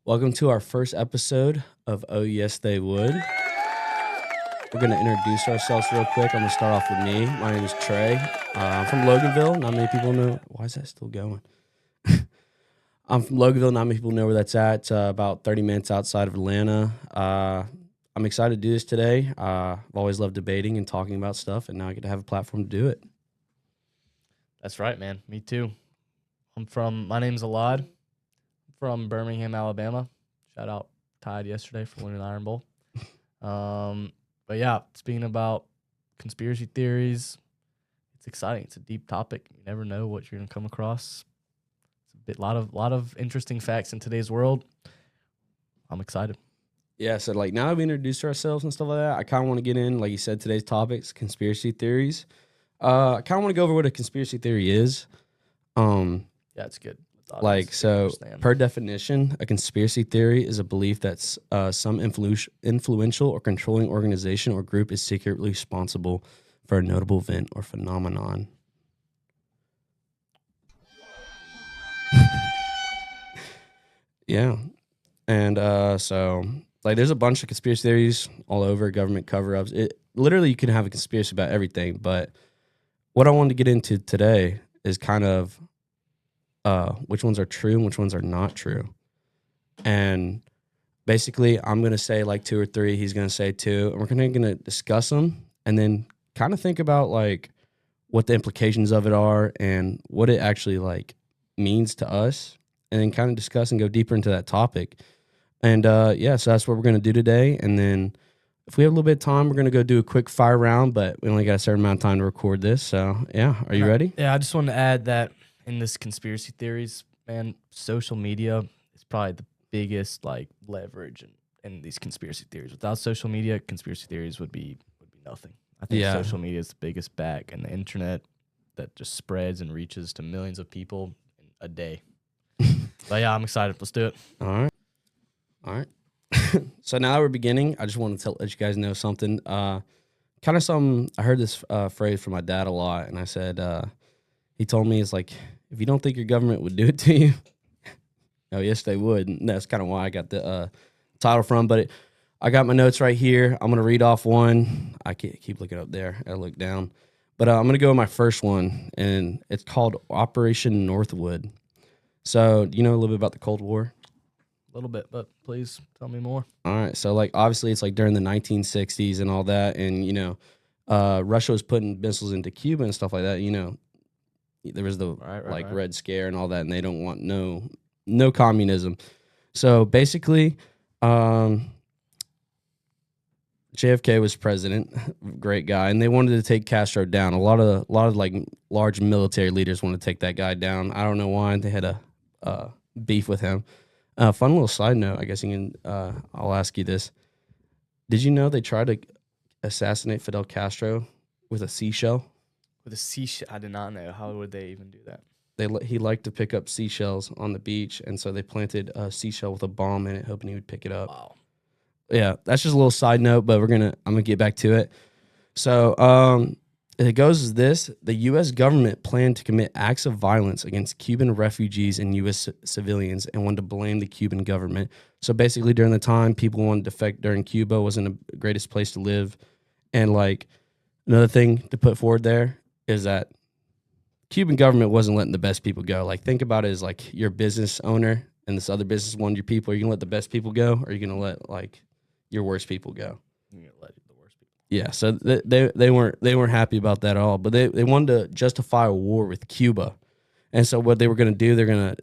Welcome to our first episode of Oh Yes They Would. We're going to introduce ourselves real quick. I'm going to start off with me. My name is Trey. I'm from Loganville. Not many people know. Why is that still going? I'm from Loganville. Not many people know where that's at. It's about 30 minutes outside of Atlanta. I'm excited to do this today. I've always loved debating and talking about stuff, and now I get to have a platform to do it. That's right, man. Me too. My name's Elad. I'm from Birmingham, Alabama. Shout out Tide yesterday for winning the Iron Bowl. But yeah, speaking about conspiracy theories, it's exciting. It's a deep topic. You never know what you're gonna come across. It's a lot of interesting facts in today's world. I'm excited. Yeah, so like now that we introduced ourselves and stuff like that, I kind of want to get in, like you said, today's topics, conspiracy theories. I kind of want to go over what a conspiracy theory is. Yeah, it's good. Per definition, a conspiracy theory is a belief that some influential or controlling organization or group is secretly responsible for a notable event or phenomenon. Yeah. And so, like, there's a bunch of conspiracy theories all over, government cover-ups. Literally, you can have a conspiracy about everything. But what I wanted to get into today is kind of which ones are true and which ones are not true. And basically, I'm going to say like two or three. He's going to say two. And we're going to discuss them and then kind of think about like what the implications of it are and what it actually like means to us. And then kind of discuss and go deeper into that topic. And yeah, so that's what we're going to do today. And then if we have a little bit of time, we're going to go do a quick fire round. But we only got a certain amount of time to record this. So yeah, are you ready? Yeah, I just wanted to add that in this conspiracy theories, man, social media is probably the biggest like leverage in these conspiracy theories. Without social media, conspiracy theories would be nothing. I think social media is the biggest back, and the internet that just spreads and reaches to millions of people in a day. But yeah, I'm excited. Let's do it. All right. So now that we're beginning, I just want to let you guys know something. Kind of something, I heard this phrase from my dad a lot, and I said, he told me, it's like, if you don't think your government would do it to you, oh, yes, they would. And that's kind of why I got the title from. But I got my notes right here. I'm going to read off one. I can't keep looking up there. I look down. But I'm going to go with my first one, and it's called Operation Northwood. So, do you know a little bit about the Cold War? A little bit, but please tell me more. All right. So, like, obviously, it's like during the 1960s and all that. And, you know, Russia was putting missiles into Cuba and stuff like that. You know, there was the Red Scare and all that, and they don't want no communism. So basically, JFK was president, great guy, and they wanted to take Castro down. A lot of like large military leaders wanted to take that guy down. I don't know why. They had a beef with him. Fun little side note, I guess you can. I'll ask you this: did you know they tried to assassinate Fidel Castro with a seashell? With a seashell? I did not know. How would they even do that? He liked to pick up seashells on the beach, and so they planted a seashell with a bomb in it, hoping he would pick it up. Wow. Yeah, that's just a little side note, but I'm gonna get back to it. So it goes as this: the U.S. government planned to commit acts of violence against Cuban refugees and U.S. civilians, and wanted to blame the Cuban government. So basically, during the time people wanted to defect during Cuba, wasn't the greatest place to live, and like another thing to put forward there is that Cuban government wasn't letting the best people go. Like, think about it as like you're a business owner and this other business wanted your people. Are you gonna let the best people go, or are you gonna let like your worst people go? You're gonna let the worst people. Yeah, so they weren't happy about that at all. But they wanted to justify a war with Cuba, and so what they were gonna do, they're gonna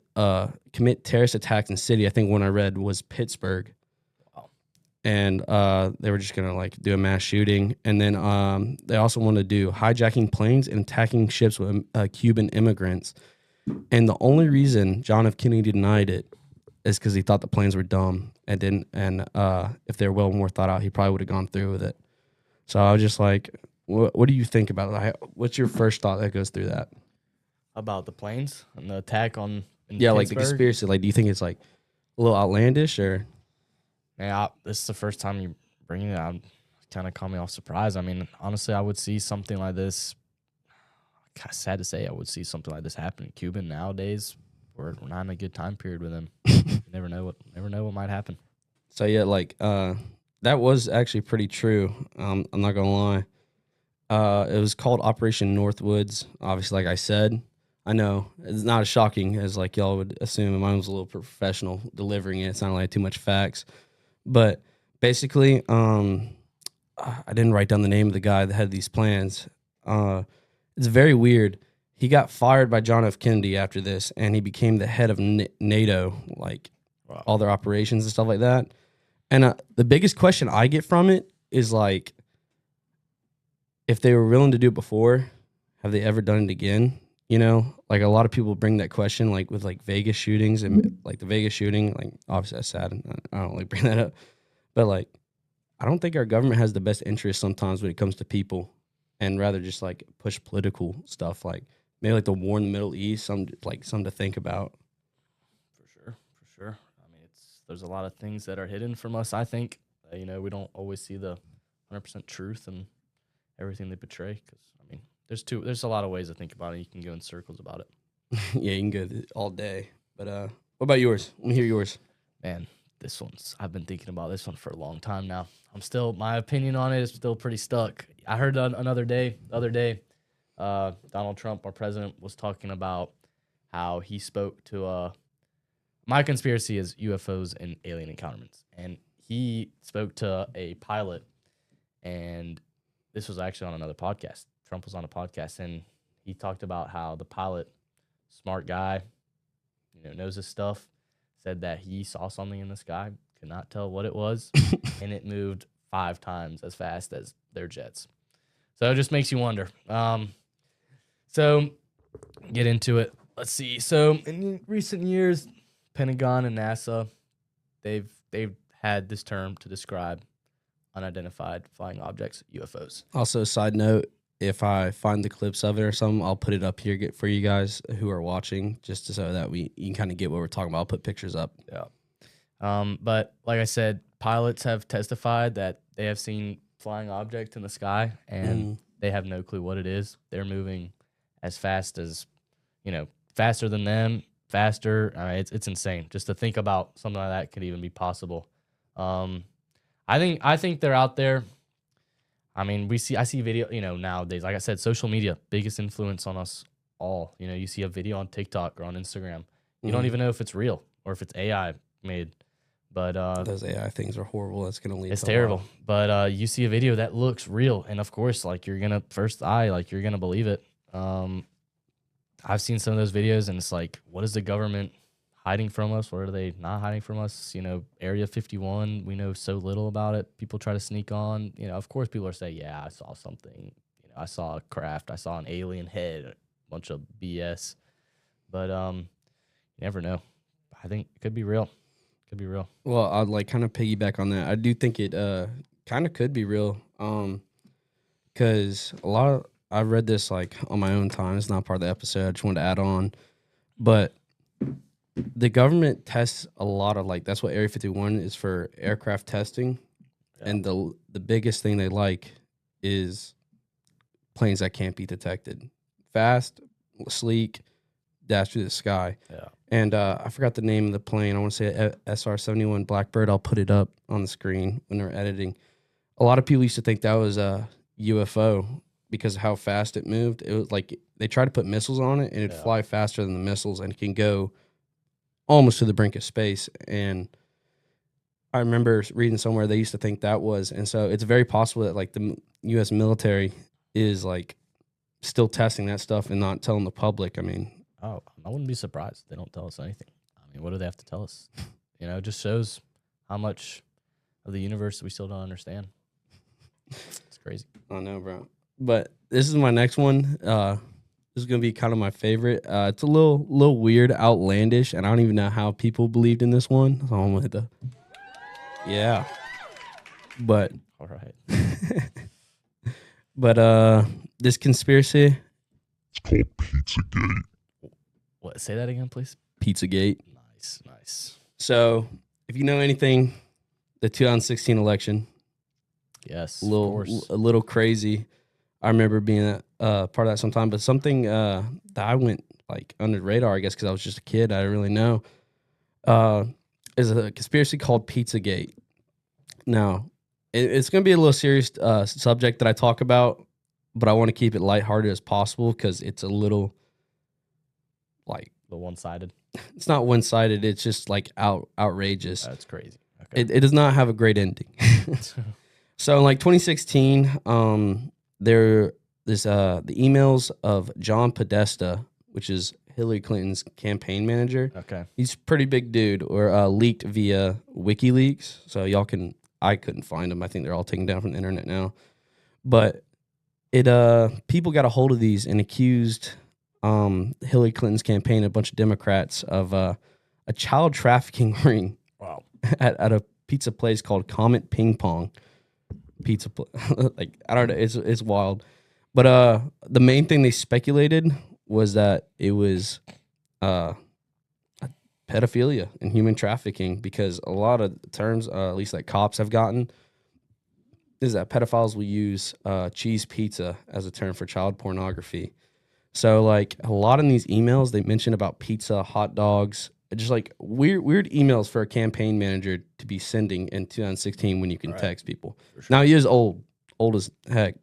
commit terrorist attacks in the city. I think one I read was Pittsburgh. And they were just going to like do a mass shooting. And then they also wanted to do hijacking planes and attacking ships with Cuban immigrants. And the only reason John F. Kennedy denied it is because he thought the planes were dumb and didn't. And if they were well more thought out, he probably would have gone through with it. So I was just like, what do you think about it? What's your first thought that goes through that? About the planes and the attack on Pittsburgh? Like the conspiracy. Like, do you think it's like a little outlandish or? Yeah, this is the first time you bring it out. Kind of caught me off surprise. I mean, honestly, I would see something like this. Sad to say, I would see something like this happen in Cuba nowadays, we're not in a good time period with him. You never know what might happen. So yeah, like that was actually pretty true. I'm not gonna lie. It was called Operation Northwoods. Obviously, like I said, I know it's not as shocking as like y'all would assume. Mine was a little professional delivering it. It's not like too much facts, but basically, I didn't write down the name of the guy that had these plans. It's very weird. He got fired by John F. Kennedy after this, and he became the head of NATO, like all their operations and stuff like that. And the biggest question I get from it is like, if they were willing to do it before, have they ever done it again? You know, like a lot of people bring that question, like with like Vegas shootings and like the Vegas shooting, like obviously that's sad. And I don't like bring that up, but like, I don't think our government has the best interest sometimes when it comes to people, and rather just like push political stuff, like maybe like the war in the Middle East, something to think about. For sure. I mean, there's a lot of things that are hidden from us. I think we don't always see the 100% truth and everything they portray. Because I mean, there's a lot of ways to think about it. You can go in circles about it. Yeah, you can go all day. But what about yours? Let me hear yours. Man, I've been thinking about this one for a long time now. My opinion on it is still pretty stuck. I heard the other day, Donald Trump, our president, was talking about how he spoke to, my conspiracy is UFOs and alien encounters. And he spoke to a pilot, and this was actually on another podcast. Trump was on a podcast, and he talked about how the pilot, smart guy, knows his stuff, said that he saw something in the sky, could not tell what it was, and it moved 5 times as fast as their jets. So it just makes you wonder. So get into it. Let's see. So in recent years, Pentagon and NASA, they've had this term to describe unidentified flying objects, UFOs. Also, side note, if I find the clips of it or something, I'll put it up here for you guys who are watching, just so that you can kind of get what we're talking about. I'll put pictures up. Yeah. But like I said, pilots have testified that they have seen flying objects in the sky, and they have no clue what it is. They're moving as fast as, faster than them, faster. I mean, it's insane just to think about something like that could even be possible. I think they're out there. I mean, I see video, nowadays, like I said, social media, biggest influence on us all. You see a video on TikTok or on Instagram. You don't even know if it's real or if it's AI made. But those AI things are horrible. That's going to lead it's terrible. But you see a video that looks real, and of course, like you're going to believe it. I've seen some of those videos, and it's like, what is the government hiding from us? What are they not hiding from us? Area 51, we know so little about it. People try to sneak on. Of course, people are saying, yeah, I saw something. I saw a craft. I saw an alien head, a bunch of BS. But you never know. I think it could be real. Could be real. Well, I'd like kind of piggyback on that. I do think it kind of could be real. Because I've read this like on my own time. It's not part of the episode. I just wanted to add on. But the government tests a lot of that's what Area 51 is for, aircraft testing. Yeah. And the biggest thing they like is planes that can't be detected. Fast, sleek, dash through the sky. Yeah. And I forgot the name of the plane. I want to say SR-71 Blackbird. I'll put it up on the screen when we're editing. A lot of people used to think that was a UFO because of how fast it moved. It was like they tried to put missiles on it, and it'd fly faster than the missiles, and it can go almost to the brink of space. And I remember reading somewhere they used to think that was. And so it's very possible that like the U.S. military is like still testing that stuff and not telling the public. I mean, oh, I wouldn't be surprised if they don't tell us anything. I mean, what do they have to tell us? It just shows how much of the universe we still don't understand. It's crazy. I know, bro. But this is my next one. This is going to be kind of my favorite. It's a little weird, outlandish, and I don't even know how people believed in this one. So I'm with yeah. But all right. But this conspiracy, it's called Pizzagate. What? Say that again, please. Pizzagate. Nice. So, if you know anything, the 2016 election. Yes, a little crazy. I remember being a part of that sometime, but something that I went like under the radar, I guess, because I was just a kid. I didn't really know. Is a conspiracy called Pizzagate. Now, it's going to be a little serious subject that I talk about, but I want to keep it lighthearted as possible because it's a little like The one-sided. it's not one sided. It's just like outrageous. That's crazy. Okay. It does not have a great ending. So in like 2016, the emails of John Podesta, which is Hillary Clinton's campaign manager. Okay. He's a pretty big dude, or leaked via WikiLeaks. So I couldn't find them. I think they're all taken down from the internet now. But people got a hold of these and accused Hillary Clinton's campaign, a bunch of Democrats, of a child trafficking ring. Wow. at a pizza place called Comet Ping Pong Pizza. Like, I don't know, it's wild. But the main thing they speculated was that it was pedophilia and human trafficking, because a lot of terms, at least like cops have gotten, is that pedophiles will use cheese pizza as a term for child pornography. So like a lot in these emails, they mention about pizza, hot dogs, just like weird emails for a campaign manager to be sending in 2016 when you can text people. Sure. Now he is old as heck.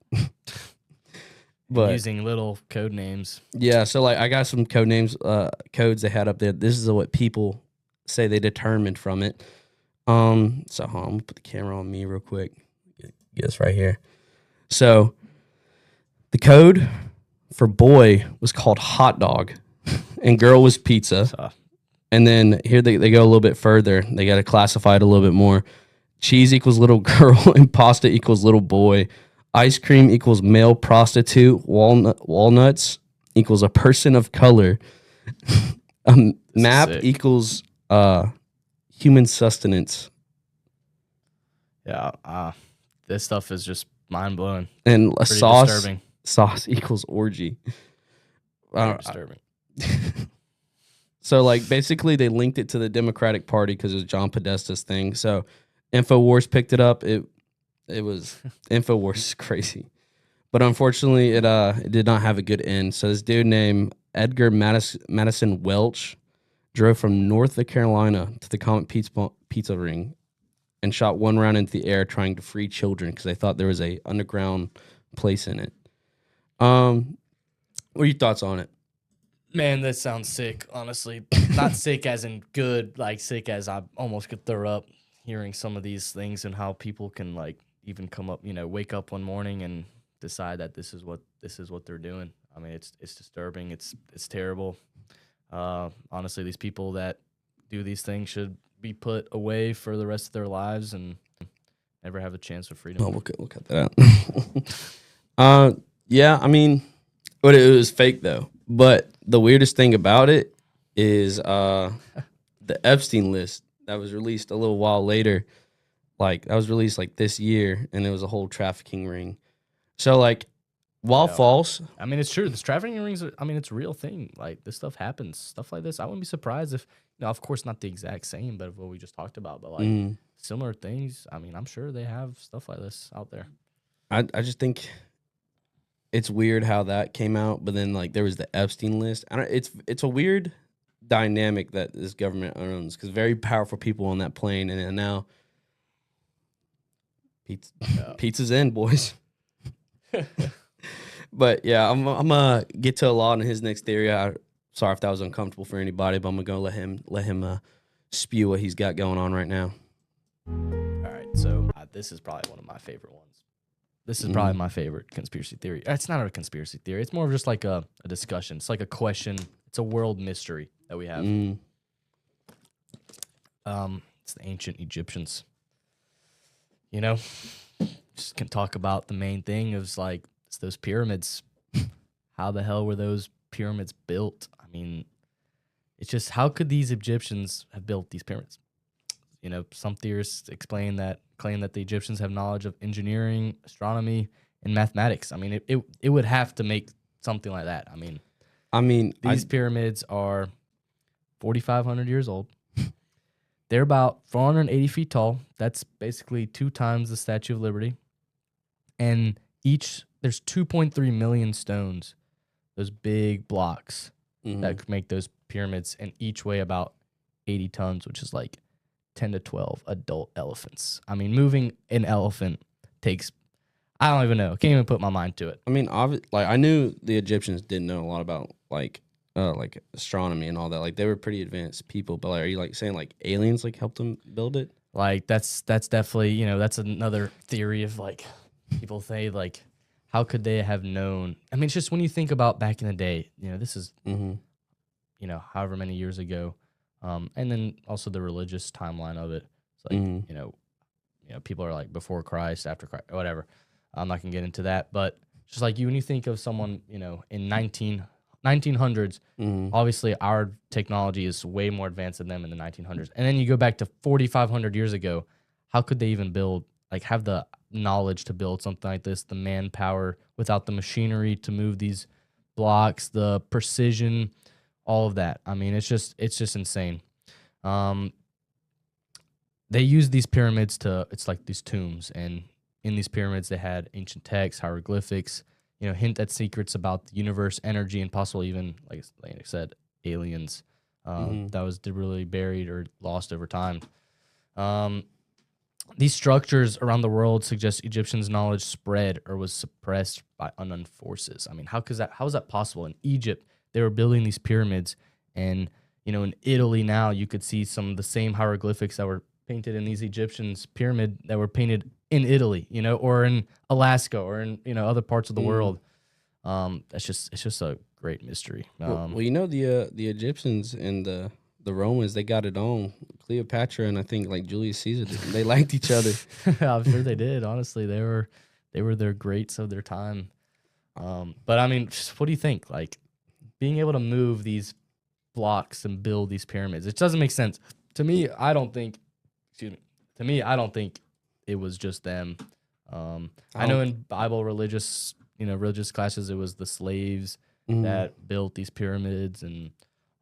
But using little code names. Yeah, so like I got some code names, codes they had up there. This is what people say they determined from it. So I'm gonna put the camera on me real quick. Get this right here. So the code for boy was called hot dog, and girl was pizza. And then here they go a little bit further. They got to classify it a little bit more. Cheese equals little girl, and pasta equals little boy. Ice cream equals male prostitute. Walnuts equals a person of color. Map equals human sustenance. Yeah, this stuff is just mind blowing. And a disturbing. Sauce equals orgy. Disturbing. So like basically they linked it to the Democratic Party because it was John Podesta's thing. So InfoWars picked it up. It was InfoWars is crazy, but unfortunately, it did not have a good end. So this dude named Edgar Madison Welch drove from North Carolina to the Comet Pizza Ring and shot one round into the air trying to free children because they thought there was a underground place in it. What are your thoughts on it? Man, that sounds sick. Honestly, not sick as in good, like sick as I almost could throw up hearing some of these things and how people can like even come up, wake up one morning and decide that this is what they're doing. I mean, it's disturbing. It's terrible. Honestly, these people that do these things should be put away for the rest of their lives and never have a chance of freedom. Oh, we'll cut that out. Yeah, I mean, but it was fake though. But the weirdest thing about it is the Epstein list that was released a little while later. Like, that was released like this year, and it was a whole trafficking ring. So, like, while false, I mean, it's true. This trafficking rings, it's a real thing. Like, this stuff happens. Stuff like this, I wouldn't be surprised if, of course, not the exact same, but what we just talked about, but like similar things. I mean, I'm sure they have stuff like this out there. I just think it's weird how that came out, but then like there was the Epstein list. It's a weird dynamic that this government owns because very powerful people on that plane, and now pizza's in, boys. But yeah, I'm gonna get to Elad and his next theory. Sorry if that was uncomfortable for anybody, but I'm gonna let him spew what he's got going on right now. All right, so this is probably one of my favorite ones. This is probably my favorite conspiracy theory. It's not a conspiracy theory. It's more of just like a discussion. It's like a question. It's a world mystery that we have. It's the ancient Egyptians. Just can talk about the main thing of like it's those pyramids. How the hell were those pyramids built? I mean, it's just how could these Egyptians have built these pyramids? Some theorists claim that the Egyptians have knowledge of engineering, astronomy, and mathematics. I mean, it would have to make something like that. I mean, these pyramids are 4,500 years old. They're about 480 feet tall. That's basically 2 times the Statue of Liberty. And there's 2.3 million stones, those big blocks that could make those pyramids, and each weigh about 80 tons, which is like 10 to 12 adult elephants. I mean, moving an elephant takes, I don't even know. Can't even put my mind to it. I mean, like I knew the Egyptians didn't know a lot about like astronomy and all that. Like they were pretty advanced people, but like, are you like saying like aliens like helped them build it? Like that's definitely, you know, that's another theory of like people say like, how could they have known? I mean, it's just when you think about back in the day, you know, this is, you know, however many years ago. And then also the religious timeline of it. It's like, you know, people are like before Christ, after Christ, or whatever. I'm not gonna get into that, but just like when you think of someone, you know, in 1900s, obviously our technology is way more advanced than them in the 1900s. And then you go back to 4,500 years ago, how could they even build, like have the knowledge to build something like this, the manpower without the machinery to move these blocks, the precision, all of that. I mean, it's just insane. They use these pyramids it's like these tombs, and in these pyramids they had ancient texts, hieroglyphics, you know, hint at secrets about the universe, energy, and possible even, like I said, aliens that was really buried or lost over time. These structures around the world suggest Egyptians' knowledge spread or was suppressed by unknown forces. I mean, how is that possible? In Egypt, they were building these pyramids, and you know, in Italy now, you could see some of the same hieroglyphics that were painted in these Egyptians' pyramid that were painted in Italy, you know, or in Alaska, or in, you know, other parts of the world. It's just a great mystery. Well, you know, the Egyptians and the Romans, they got it on. Cleopatra and I think like Julius Caesar, they liked each other. I'm sure they did. Honestly, they were their greats of their time. But I mean, what do you think? Like being able to move these blocks and build these pyramids, it doesn't make sense to me. I don't think it was just them. I know in Bible religious classes, it was the slaves that built these pyramids and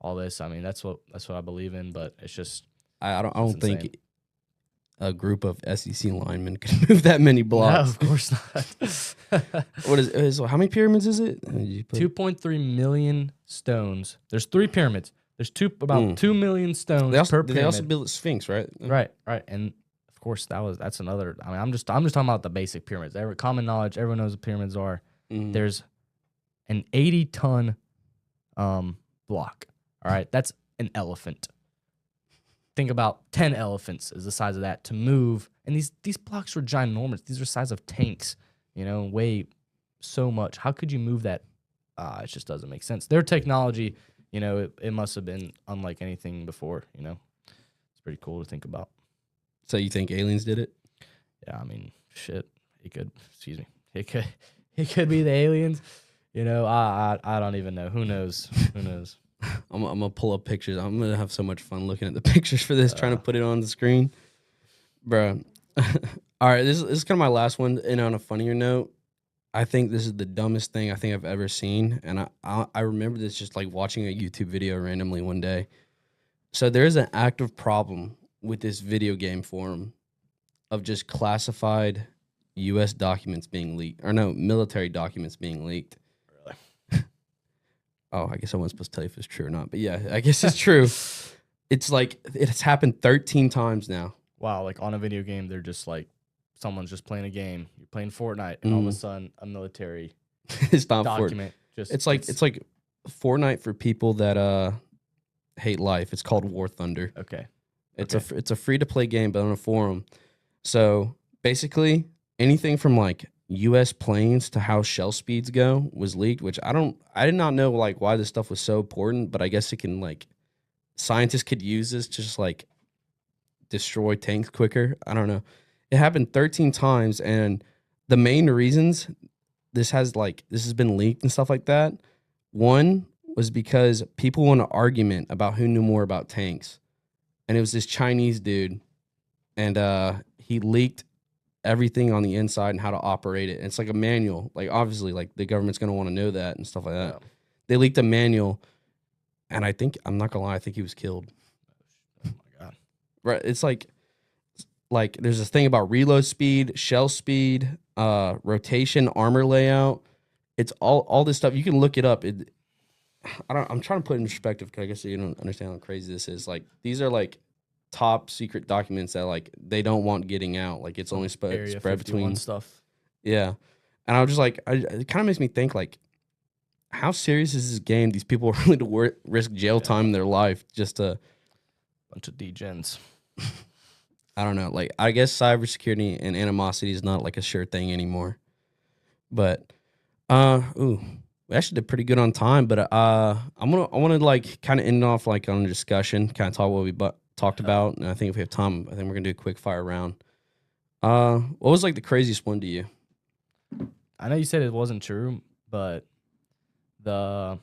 all this. I mean, that's what I believe in, but it's just I don't think a group of SEC linemen could move that many blocks. No, of course not. What is how many pyramids is it? 2.3 million stones. There's 3 pyramids. There's about 2 million stones per pyramid. They also built the Sphinx, right? Right. And of course that's another. I mean, I'm just talking about the basic pyramids. Common knowledge. Everyone knows what pyramids are. There's an 80-ton block. All right, that's an elephant. Think about 10 elephants is the size of that to move. And these blocks were ginormous. These are the size of tanks, you know, weigh so much. How could you move that? It just doesn't make sense. Their technology, you know, it must have been unlike anything before, you know. It's pretty cool to think about. So you think aliens did it? Yeah, I mean, shit. It could be the aliens. You know, I don't even know. Who knows? I'm gonna pull up pictures. I'm gonna have so much fun looking at the pictures for this, trying to put it on the screen, bro. All right, this is kind of my last one. And on a funnier note, I think this is the dumbest thing I think I've ever seen, and I remember this just like watching a YouTube video randomly one day. So there is an active problem with this video game forum of just classified U.S. documents being leaked, or no, military documents being leaked. Oh, I guess I wasn't supposed to tell you if it's true or not. But yeah, I guess it's true. It's like, it's happened 13 times now. Wow, like on a video game, they're just like, someone's just playing a game. You're playing Fortnite, and all of a sudden, a military it's not document. It's like Fortnite for people that hate life. It's called War Thunder. Okay. It's a free-to-play game, but on a forum. So basically, anything from like U.S. planes to how shell speeds go was leaked, which I did not know like why this stuff was so important, but I guess it can like scientists could use this to just like destroy tanks quicker. I don't know. It happened 13 times, and the main reasons this has been leaked and stuff like that. One was because people won an argument about who knew more about tanks, and it was this Chinese dude, and he leaked everything on the inside and how to operate it. And it's like a manual. Like obviously, like the government's gonna want to know that and stuff like that. Yeah. They leaked a manual, and I'm not gonna lie, I think he was killed. Oh my god! Right? It's like there's this thing about reload speed, shell speed, rotation, armor layout. It's all this stuff. You can look it up. I'm trying to put it in perspective because I guess you don't understand how crazy this is. Like these are like top secret documents that like they don't want getting out. Like it's only spread Area between 51 stuff. yeah. And I was just like, it kind of makes me think like, how serious is this game? These people are willing to risk jail time in their life just to Bunch of degens. I don't know. Like I guess cybersecurity and animosity is not like a sure thing anymore. But ooh, we actually did pretty good on time. But I want to like kind of end off like on a discussion, kind of talk what we talked about. And I think if we have time, I think we're gonna do a quick fire round. What was like the craziest one to you? I know you said it wasn't true, but the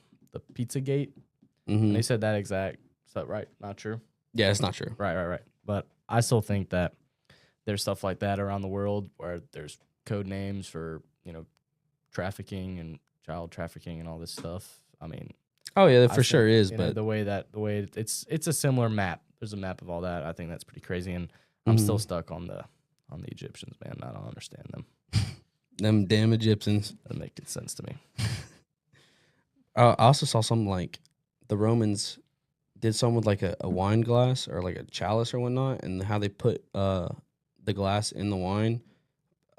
Pizzagate, Mm-hmm. they said that exact. Is that right? Not true? Yeah, it's not true. Right. But I still think that there's stuff like that around the world where there's code names for, trafficking and child trafficking and all this stuff. I mean, Oh yeah, I for think, sure is. But the way it's a similar map. There's a map of all that. I think that's pretty crazy, and I'm still stuck on the Egyptians, man. I don't understand them. them damn Egyptians. Doesn't make sense to me. I also saw something like the Romans did something with like a wine glass or like a chalice or whatnot, and how they put the glass in the wine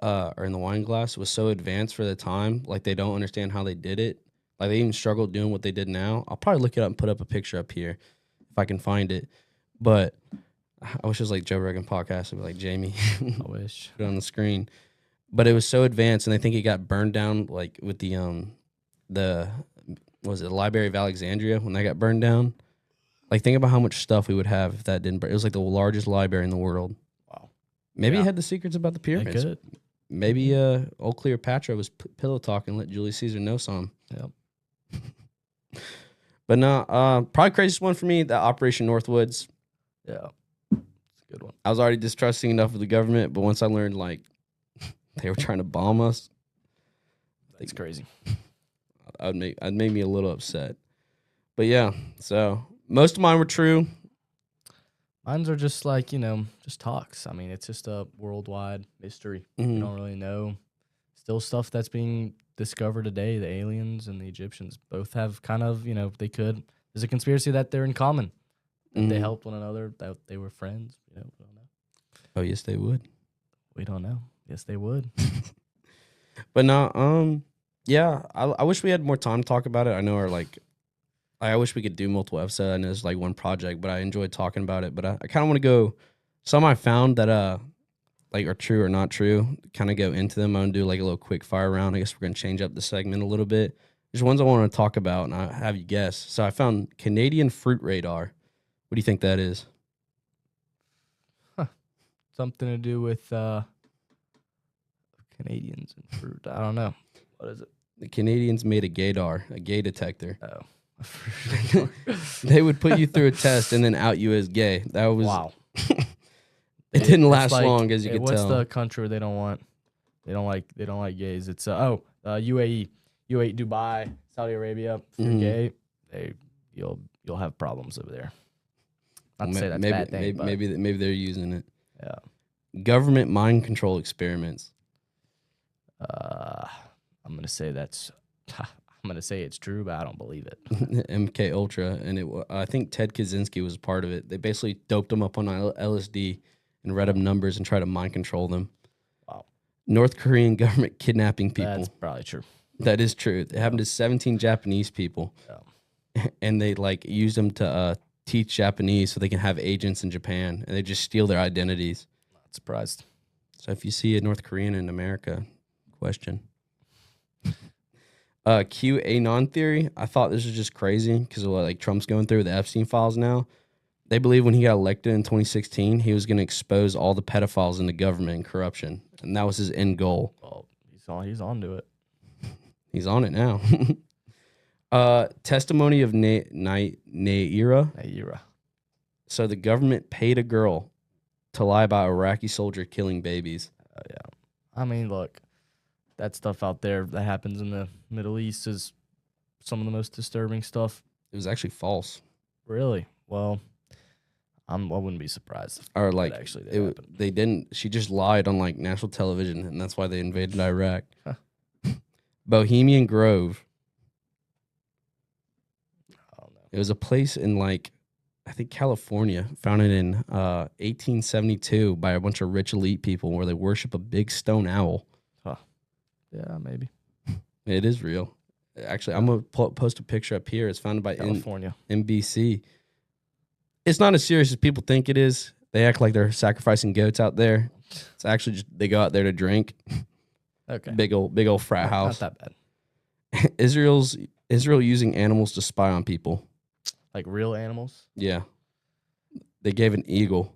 or in the wine glass was so advanced for the time. Like they don't understand how they did it. Like they even struggled doing what they did now. I'll probably look it up and put up a picture up here if I can find it. But I wish it was like Joe Rogan podcast. It'd be like Jamie. I wish. Put it on the screen. But it was so advanced, and I think it got burned down like with the was it the Library of Alexandria when that got burned down? Like think about how much stuff we would have if that didn't burn. It was like the largest library in the world. Wow. Maybe Yeah. it had the secrets about the They pyramids. could. Maybe old Cleopatra was pillow talking and let Julius Caesar know some. Yep. But no, probably craziest one for me, the Operation Northwoods. Yeah. It's a good one. I was already distrusting enough of the government, but once I learned like they were trying to bomb us, That's crazy. I'd make me a little upset. But yeah, so most of mine were true. Mines are just like, just talks. I mean, it's just a worldwide mystery. We Mhm. don't really know. Still stuff that's being discovered today. The aliens and the Egyptians both have kind of, there's a conspiracy that they're in common. That they Mhm. helped one another, that they were friends. We don't know. Oh yes, they would. We don't know. Yes, they would. But no, yeah, I wish we had more time to talk about it. I know I wish we could do multiple episodes. I know it's like one project, but I enjoyed talking about it. But I kind of want to go. Some I found that like are true or not true. Kind of go into them. I'm gonna do like a little quick fire round. I guess we're gonna change up the segment a little bit. There's ones I want to talk about, and I have you guess. So I found Canadian fruit radar. What do you think that is? Something to do with Canadians and fruit. I don't know. What is it? The Canadians made a gaydar, a gay detector. Oh. They would put you through a test and then out you as gay. That was Wow. It didn't It's last like- long, as you could what's tell. the country where they don't want? They don't like gays. It's UAE, Dubai, Saudi Arabia. If you're Mhm. gay, you'll have problems over there. Not to say that's a maybe, bad thing, but maybe they're using it. yeah. Government mind control experiments. I'm gonna say that's. I'm gonna say it's true, but I don't believe it. MK Ultra, and I think Ted Kaczynski was part of it. They basically doped him up on LSD and read him numbers and tried to mind control them. Wow. North Korean government kidnapping people. That's probably true. That is true. It happened to 17 Japanese people, and they like used them to teach Japanese so they can have agents in Japan, and they just steal their identities. Not surprised. So if you see a North Korean in America, question. QAnon theory. I thought this was just crazy because of what like Trump's going through with the Epstein files now. They believe when he got elected in 2016, he was going to expose all the pedophiles in the government and corruption, and that was his end goal. Well, he's on to it. He's on it now. Testimony of Naira. Naira. So the government paid a girl to lie about Iraqi soldier killing babies. Yeah. I mean, look, that stuff out there that happens in the Middle East is some of the most disturbing stuff. It was actually false. Really? Well, I wouldn't be surprised. Or like that actually did happen. they didn't. She just lied on like national television, and that's why they invaded Iraq. Huh. Bohemian Grove. It was a place in like I think California, founded in 1872 by a bunch of rich elite people, where they worship a big stone owl. Huh. Yeah, maybe. It is real. Actually, I'm gonna post a picture up here. It's founded by California. NBC. It's not as serious as people think it is. They act like they're sacrificing goats out there. It's actually just they go out there to drink. Okay. Big old frat house. Not that bad. Israel using animals to spy on people. Like real animals? Yeah. They gave an eagle.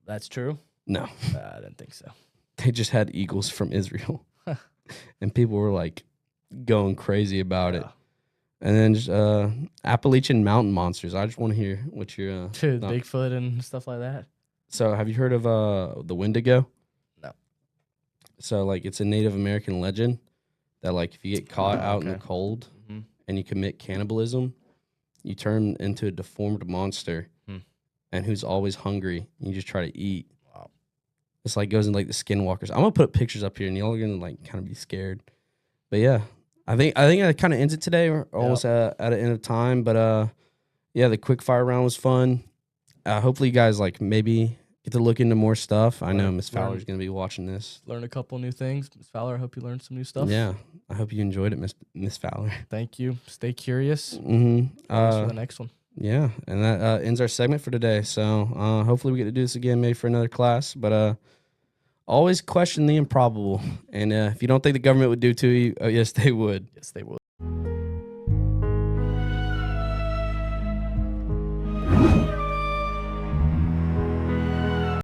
That's true? No. I didn't think so. They just had eagles from Israel. And people were like going crazy about it. And then just Appalachian mountain monsters. I just want to hear what your Dude, Bigfoot and stuff like that. So have you heard of the Wendigo? No. So like it's a Native American legend that like if you get caught out in the cold and you commit cannibalism, you turn into a deformed monster and who's always hungry. And you just try to eat. Wow. It's like goes in like the skinwalkers. I'm gonna put pictures up here and y'all are gonna like kind of be scared. But yeah. I think that kind of ends it today. We're almost at the end of time. But yeah, the quick fire round was fun. Hopefully you guys like maybe get to look into more stuff. I know Miss Fowler's gonna be watching this. Learn a couple new things. Miss Fowler, I hope you learned some new stuff. Yeah. I hope you enjoyed it, Miss Fowler. Thank you. Stay curious. Mm-hmm. For the next one. Yeah, and that ends our segment for today. So hopefully we get to do this again, maybe for another class. But always question the improbable. And if you don't think the government would do to you, yes, they would. Yes, they would.